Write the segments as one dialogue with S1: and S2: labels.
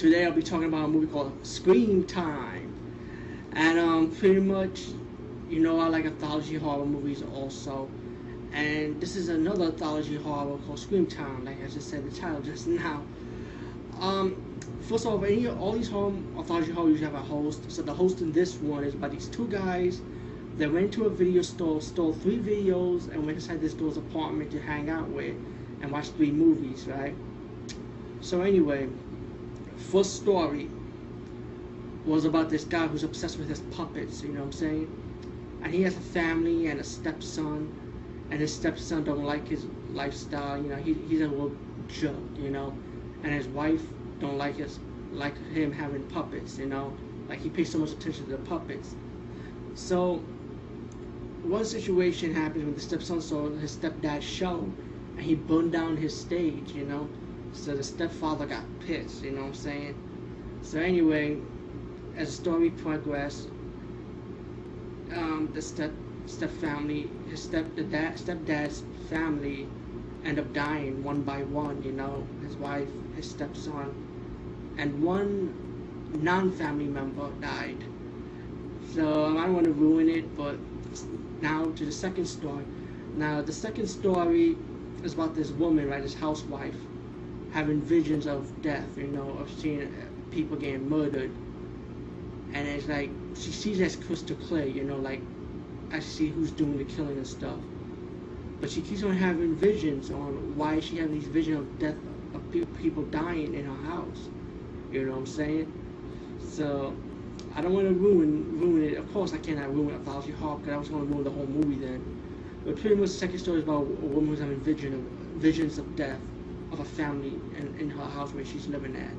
S1: Today I'll be talking about a movie called Screamtime. And pretty much, I like anthology horror movies also. And this is another anthology horror called Screamtime, like I just said the title just now. First of all, all these anthology horror usually have a host. So the host in this one is about these two guys that went to a video store, stole 3 videos, and went inside this girl's apartment to hang out with and watch 3 movies, right? So anyway, first story was about this guy who's obsessed with his puppets, you know what I'm saying? And he has a family and a stepson, and his stepson don't like his lifestyle, he's a little jerk, and his wife don't like him having puppets, like he pays so much attention to the puppets. So one situation happens when the stepson saw his stepdad's show, and he burned down his stage, so the stepfather got pissed, you know what I'm saying? So anyway, as the story progressed, the step family, stepdad's family, end up dying one by one, his wife, his stepson, and one non-family member died. So I don't want to ruin it, but now to the second story. Now the second story is about this woman, right, this housewife, having visions of death, of seeing people getting murdered. And it's like, she sees it as crystal clear, like, I see who's doing the killing and stuff. But she keeps on having visions on why she having these visions of death, of people dying in her house. You know what I'm saying? So, I don't want to ruin it. Of course, I cannot ruin anthology horror because I was going to ruin the whole movie then. But pretty much the second story is about a woman who's having visions of death of a family in her house where she's living at.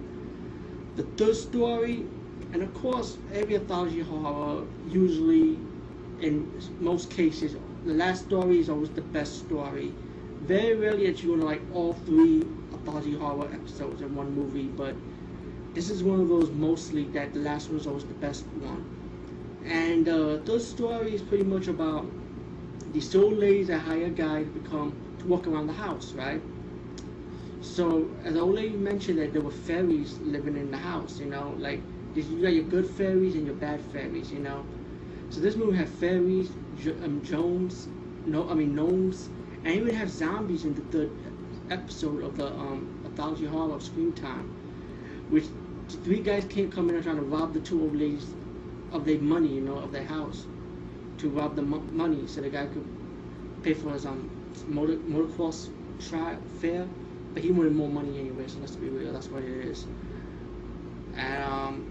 S1: The third story, and of course, every anthology horror, usually, in most cases, the last story is always the best story. Very rarely that you're going to like all 3 anthology horror episodes in one movie, but this is one of those mostly that the last one is always the best one. And the third story is pretty much about these old ladies that hire a guy to walk around the house, right? So, as the old lady mentioned that there were fairies living in the house, like, you got your good fairies and your bad fairies, So this movie had fairies, gnomes, and even have zombies in the third episode of the anthology horror of Screamtime, which 3 guys come in and trying to rob the 2 old ladies of their money, of their house, to rob the money so the guy could pay for his motocross fair. But he wanted more money anyway, so let's be real, that's what it is. And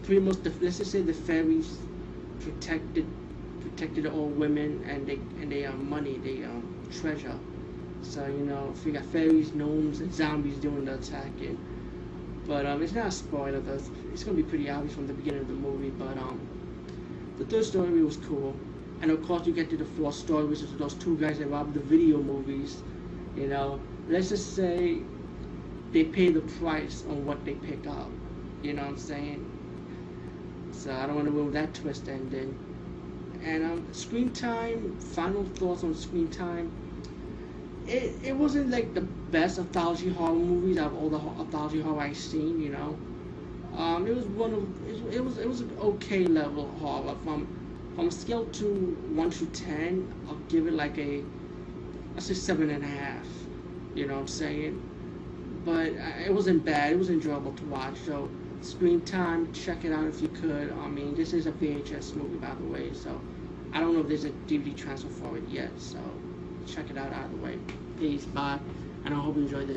S1: pretty much, let's just say the fairies protected the old women and their money, their treasure. So if you got fairies, gnomes, and zombies doing the attacking. But it's not a spoiler, though. It's gonna be pretty obvious from the beginning of the movie. But the third story was cool, and of course you get to the fourth story, which is those 2 guys that robbed the video movies. Let's just say they pay the price on what they pick up. You know what I'm saying? So I don't want to ruin that twist ending. And Screamtime, final thoughts on Screamtime. It wasn't like the best anthology horror movies out of all the anthology horror I've seen, It was an okay level horror. From a scale to 1 to 10, I'll give it like I'll say 7.5. You know what I'm saying? But it wasn't bad. It was enjoyable to watch. So Screamtime, check it out if you could. This is a VHS movie, by the way. So I don't know if there's a DVD transfer for it yet. So check it out either way. Peace, bye, and I hope you enjoyed this.